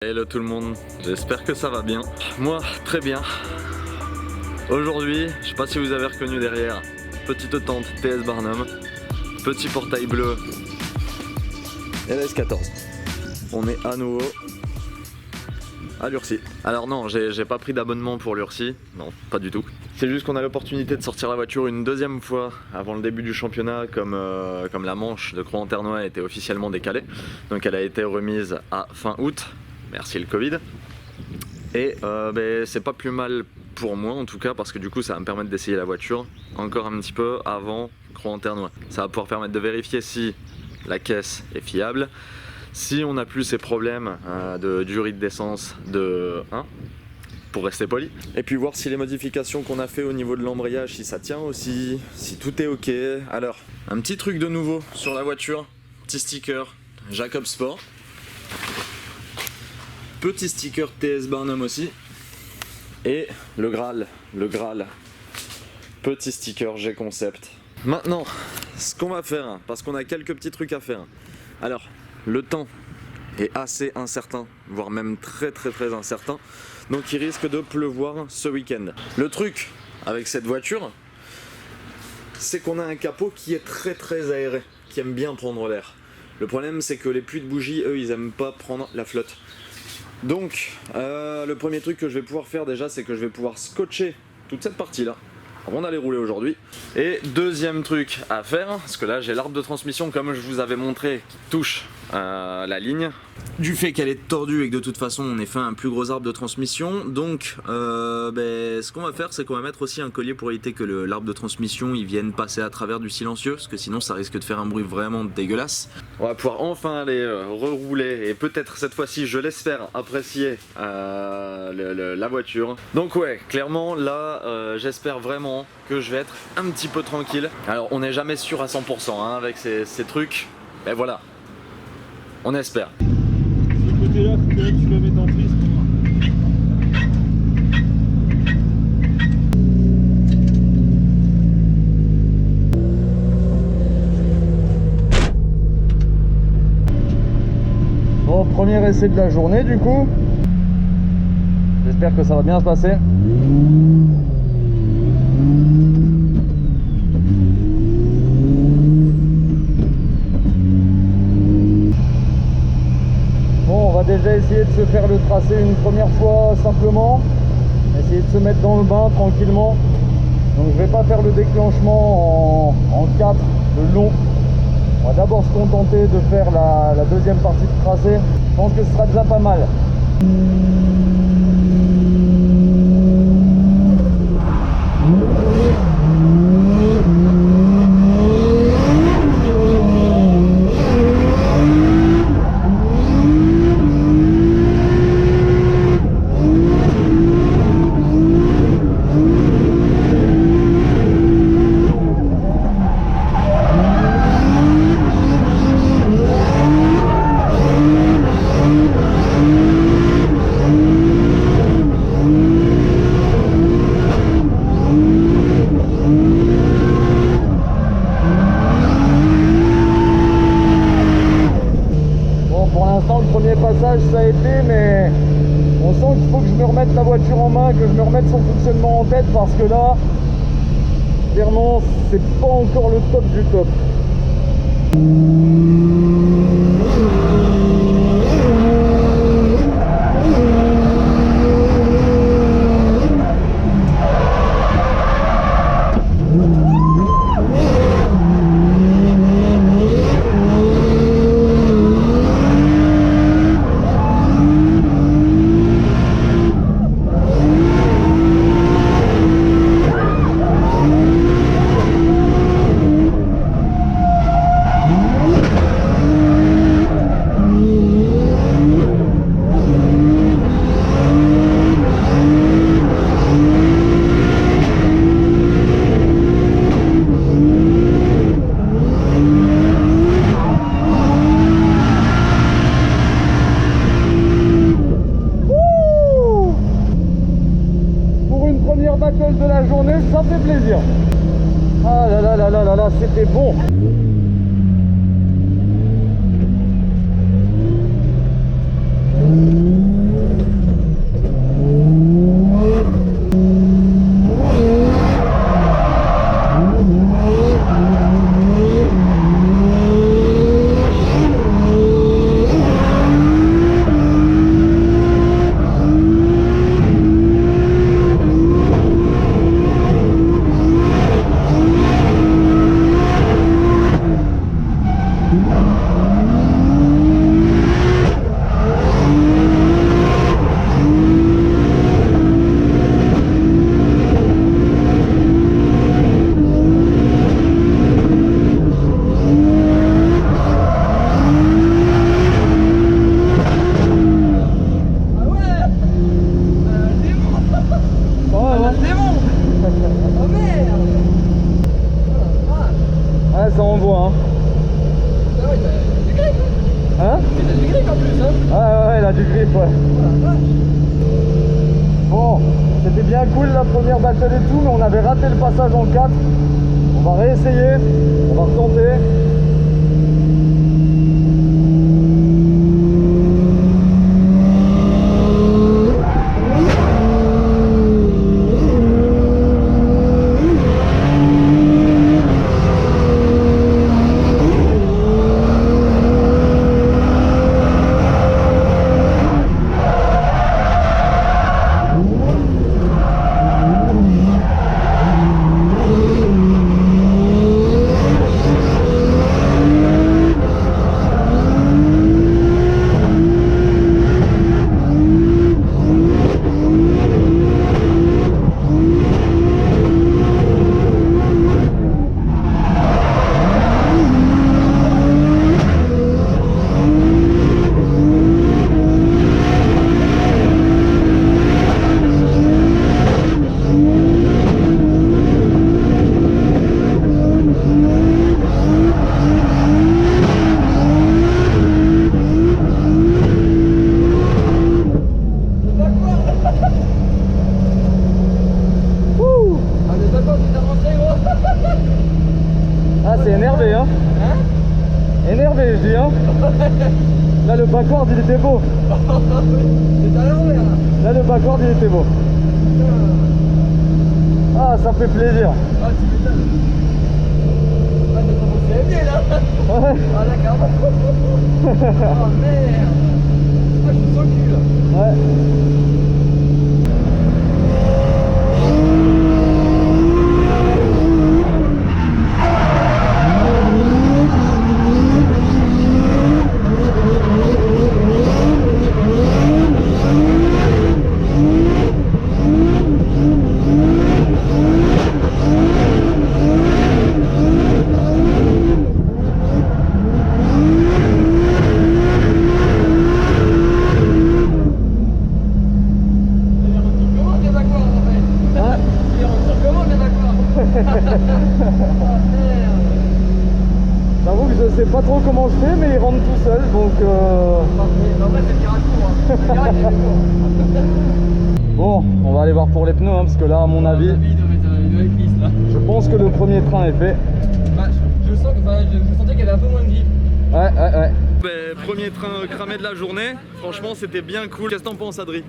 Hello tout le monde, j'espère que ça va bien. Moi, très bien. Aujourd'hui, je sais pas si vous avez reconnu derrière, petite tente TS Barnum, petit portail bleu LS14. On est à nouveau à l'Urcy. Alors non, j'ai pas pris d'abonnement pour l'Urcy, non, pas du tout. C'est juste qu'on a l'opportunité de sortir la voiture une deuxième fois avant le début du championnat, comme la manche de Crans-en-Ternois était officiellement décalée. Donc elle a été remise à fin août. Merci le Covid. Et c'est pas plus mal pour moi en tout cas, parce que du coup ça va me permettre d'essayer la voiture encore un petit peu avant Crans-en-Ternois. Ça va pouvoir permettre de vérifier si la caisse est fiable, si on n'a plus ces problèmes de durite d'essence pour rester poli. Et puis voir si les modifications qu'on a fait au niveau de l'embrayage, si ça tient aussi, si tout est ok. Alors, un petit truc de nouveau sur la voiture, petit sticker Jacob Sport. Petit sticker TS Barnum aussi. Et le Graal. Petit sticker G-Concept. Maintenant, ce qu'on va faire, parce qu'on a quelques petits trucs à faire. Alors, le temps est assez incertain, voire même très incertain. Donc il risque de pleuvoir ce week-end. Le truc avec cette voiture, c'est qu'on a un capot qui est très aéré, qui aime bien prendre l'air. Le problème, c'est que les pluies de bougies, eux, ils aiment pas prendre la flotte. Donc, le premier truc que je vais pouvoir faire déjà, c'est que je vais pouvoir scotcher toute cette partie-là avant d'aller rouler aujourd'hui. Et deuxième truc à faire, parce que là j'ai l'arbre de transmission comme je vous avais montré qui touche la ligne. Du fait qu'elle est tordue et que de toute façon on ait fait un plus gros arbre de transmission, donc ce qu'on va faire, c'est qu'on va mettre aussi un collier pour éviter que l'arbre de transmission il vienne passer à travers du silencieux, parce que sinon ça risque de faire un bruit vraiment dégueulasse. On va pouvoir enfin aller rerouler et peut-être cette fois-ci je l'espère apprécier la voiture. Donc ouais, clairement là j'espère vraiment que je vais être un petit peu tranquille. Alors on n'est jamais sûr à 100% avec ces trucs, mais voilà, on espère. Ce côté-là, faut que tu le mettes en prise pour moi. Bon, premier essai de la journée du coup. J'espère que ça va bien se passer. Bon, on va déjà essayer de se faire le tracé une première fois simplement. Essayer de se mettre dans le bain tranquillement. Donc je vais pas faire le déclenchement en 4 de long. On va d'abord se contenter de faire la deuxième partie de tracé. Je pense que ce sera déjà pas mal. Passage ça a été, mais on sent qu'il faut que je me remette la voiture en main, que je me remette son fonctionnement en tête, parce que là clairement c'est pas encore le top du top. De la journée, ça fait plaisir. Ah là, c'était bon. Bon, c'était bien cool la première battle et tout, mais on avait raté le passage en 4. On va réessayer, on va retenter. Ah, c'est énervé, hein? Énervé, je dis, hein? Là, le backward, il était beau. C'est à l'envers. Là, le backward, il était beau. Ah, ça fait plaisir. Ah, tu m'étonnes. Ah, t'as commencé à aimer, là. Ouais. Ah, d'accord. Oh, merde. Ah, je suis sur le cul, là. Ouais. J'avoue que je sais pas trop comment je fais, mais il rentre tout seul, donc En vrai, c'est le Garacourt, hein. Bon, on va aller voir pour les pneus, hein, parce que là, à mon avis, je pense que le premier train est fait. Bah, je sens que, je sentais qu'il y avait un peu moins de grip. Ouais. Premier train cramé de la journée, franchement c'était bien cool. Qu'est-ce que t'en penses, Adri?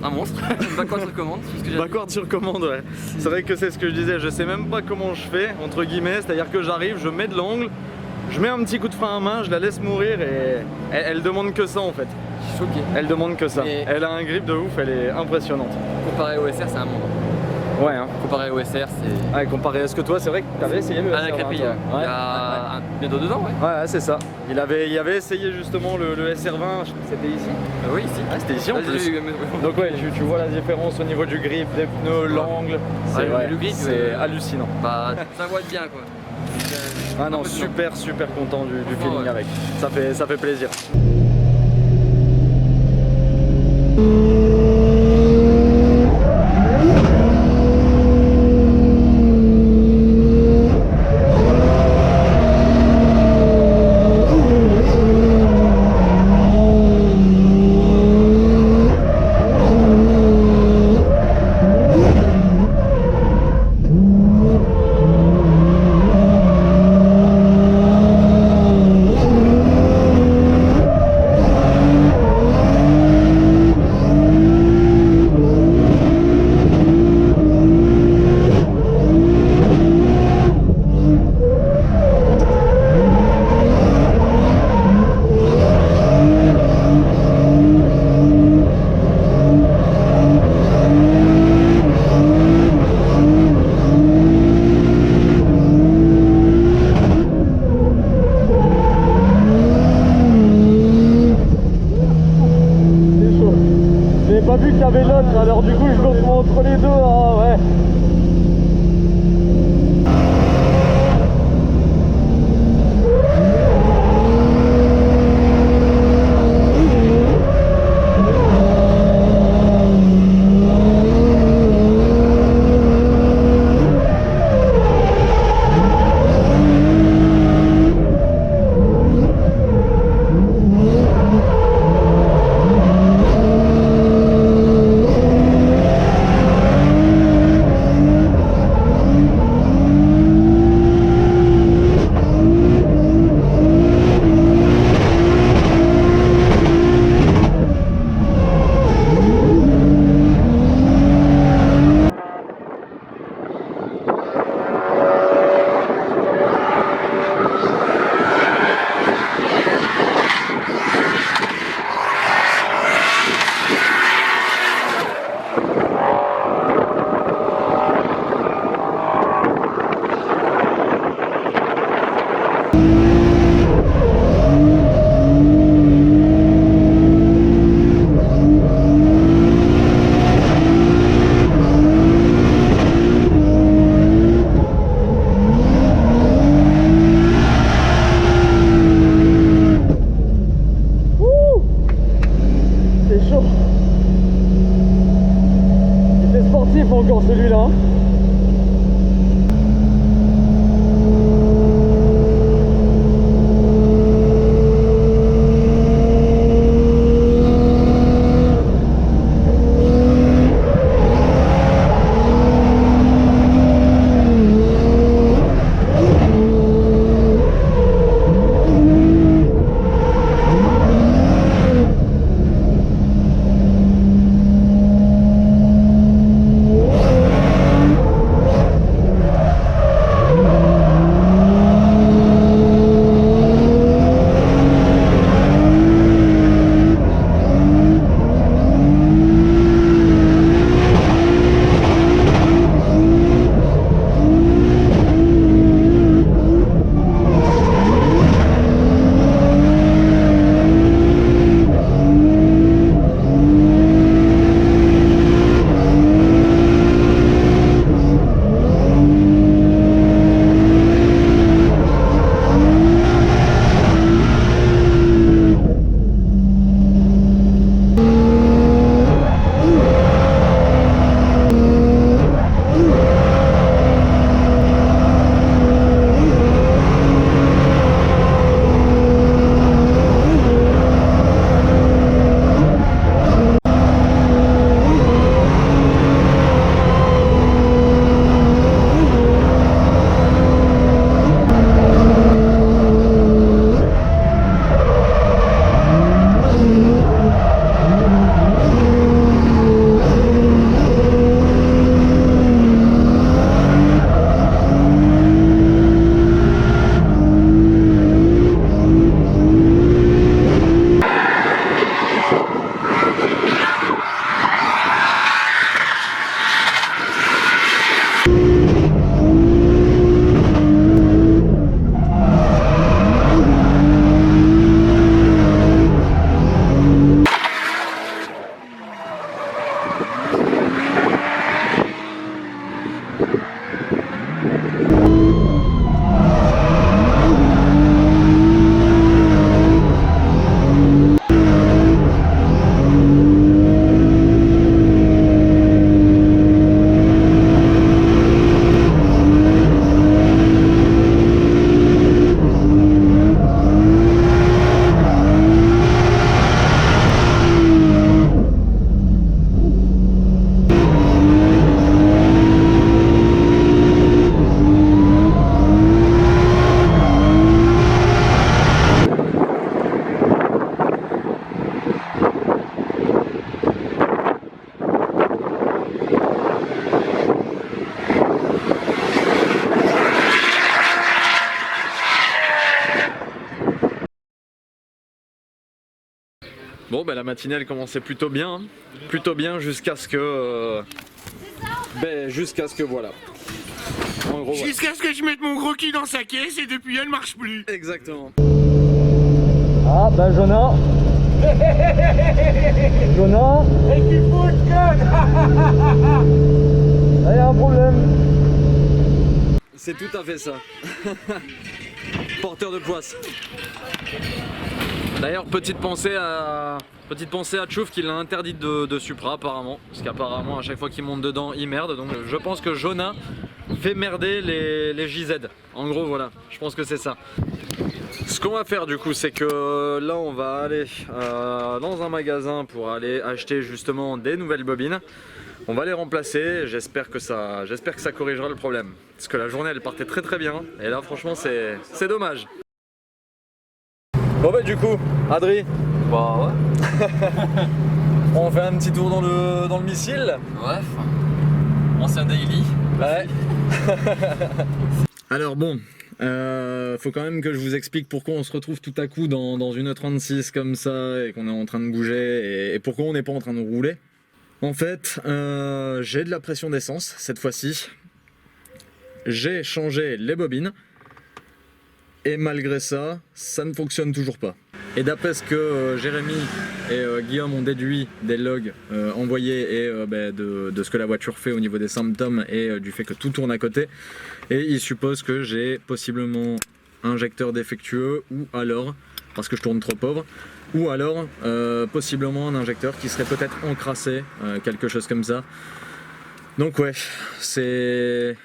Un monstre. Backward sur commande. Backward sur commande, ouais. C'est vrai que c'est ce que je disais, je sais même pas comment je fais, entre guillemets, c'est-à-dire que j'arrive, je mets de l'angle, je mets un petit coup de frein à main, je la laisse mourir et elle demande que ça en fait. Je suis choqué. Elle demande que ça. Et elle a un grip de ouf, elle est impressionnante. comparé au SR, c'est un monde. Ouais, hein. Comparé au SR, c'est... Ouais, comparé à ce que toi, c'est vrai que t'avais essayé le Ah, la SR20, crêpille, toi. il y a bientôt 2 ans, ouais. Ouais, c'est ça. Il avait essayé justement le SR20, c'était ici. Oui, ici. Ah, c'était ici en Vas-y, plus. Donc ouais, tu vois la différence au niveau du grip, des pneus, l'angle. C'est Ouais, le grip, c'est hallucinant. Bah, ça voit bien, quoi. Ah non, super content du feeling ouais. avec. Ça fait plaisir. Pas vu qu'il y avait l'autre, alors du coup je me retrouve entre les deux, hein, ouais. massif encore celui-là. Bon, ben la matinée elle commençait plutôt bien jusqu'à ce que voilà. En gros, jusqu'à ce que je mette mon gros cul dans sa caisse et depuis elle marche plus. Exactement. Ah ben Jonah. Jonah. Et tu fous le code. Là il y a un problème. C'est tout à fait ça. Porteur de poisse. D'ailleurs, petite pensée à Tchouf qui l'a interdit de Supra apparemment. Parce qu'apparemment à chaque fois qu'il monte dedans il merde. Donc je pense que Jonah fait merder les JZ. En gros voilà, je pense que c'est ça. Ce qu'on va faire du coup c'est que là on va aller dans un magasin pour aller acheter justement des nouvelles bobines. On va les remplacer, j'espère que ça corrigera le problème. Parce que la journée elle partait très très bien et là franchement c'est dommage. Bon bah du coup, Adri. Bah ouais. On fait un petit tour dans le missile. Bref. Ancien daily. Ouais. Alors bon, faut quand même que je vous explique pourquoi on se retrouve tout à coup dans une 36 comme ça et qu'on est en train de bouger et pourquoi on n'est pas en train de rouler. En fait, j'ai de la pression d'essence cette fois-ci. J'ai changé les bobines. Et malgré ça, ça ne fonctionne toujours pas. Et d'après ce que Jérémy et Guillaume ont déduit des logs envoyés et de ce que la voiture fait au niveau des symptômes et du fait que tout tourne à côté, et ils supposent que j'ai possiblement un injecteur défectueux ou alors, parce que je tourne trop pauvre, ou alors possiblement un injecteur qui serait peut-être encrassé, quelque chose comme ça. Donc ouais, c'est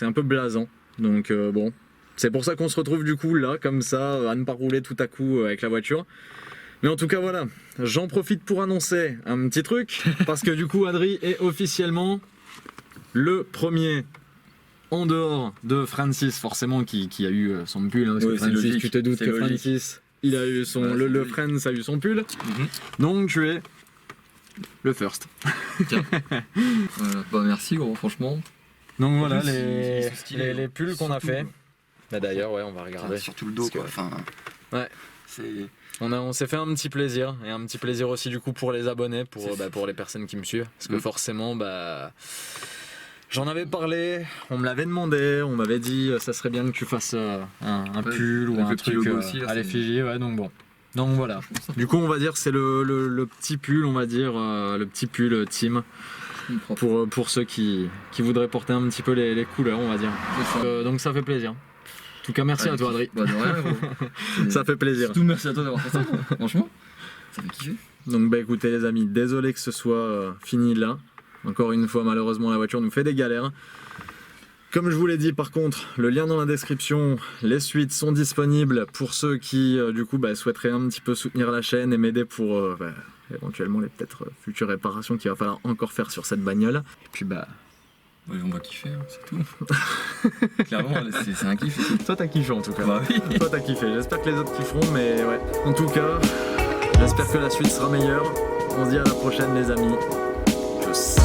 un peu blasant. Donc bon, c'est pour ça qu'on se retrouve du coup là, comme ça, à ne pas rouler tout à coup avec la voiture. Mais en tout cas voilà, j'en profite pour annoncer un petit truc, parce que du coup Adri est officiellement le premier en dehors de Francis, forcément, qui a eu son pull, hein, parce que Francis, logique, tu te doutes que logique. Francis, il a eu son, le Friends a eu son pull, donc tu es le first. Bah merci gros, franchement. Donc voilà les pulls qu'on a fait. Bah d'ailleurs ouais, on va regarder. Surtout le dos quoi, enfin... Ouais. On s'est fait un petit plaisir, et un petit plaisir aussi du coup pour les abonnés, pour les personnes qui me suivent, parce que forcément j'en avais parlé, on me l'avait demandé, on m'avait dit ça serait bien que tu fasses un pull ou un truc aussi, à l'effigie, ouais, donc bon. Donc voilà, du coup on va dire c'est le petit pull, on va dire, le petit pull team, pour ceux qui voudraient porter un petit peu les couleurs, on va dire. Donc ça fait plaisir. En tout cas, merci à toi, Adri. Bah, de rien, gros. Ça fait plaisir. Surtout merci à toi d'avoir fait ça. Franchement, ça fait kiffer. Donc, bah écoutez, les amis, désolé que ce soit fini là. Encore une fois, malheureusement, la voiture nous fait des galères. Comme je vous l'ai dit, par contre, le lien dans la description, les suites sont disponibles pour ceux qui, du coup, souhaiteraient un petit peu soutenir la chaîne et m'aider pour éventuellement les peut-être futures réparations qu'il va falloir encore faire sur cette bagnole. Et puis, Ouais, on va kiffer, hein, c'est tout. Clairement, c'est un kiff. Toi, t'as kiffé en tout cas. Bah oui. Toi, t'as kiffé. J'espère que les autres kifferont, mais ouais. En tout cas, j'espère que la suite sera meilleure. On se dit à la prochaine, les amis. Tchuss.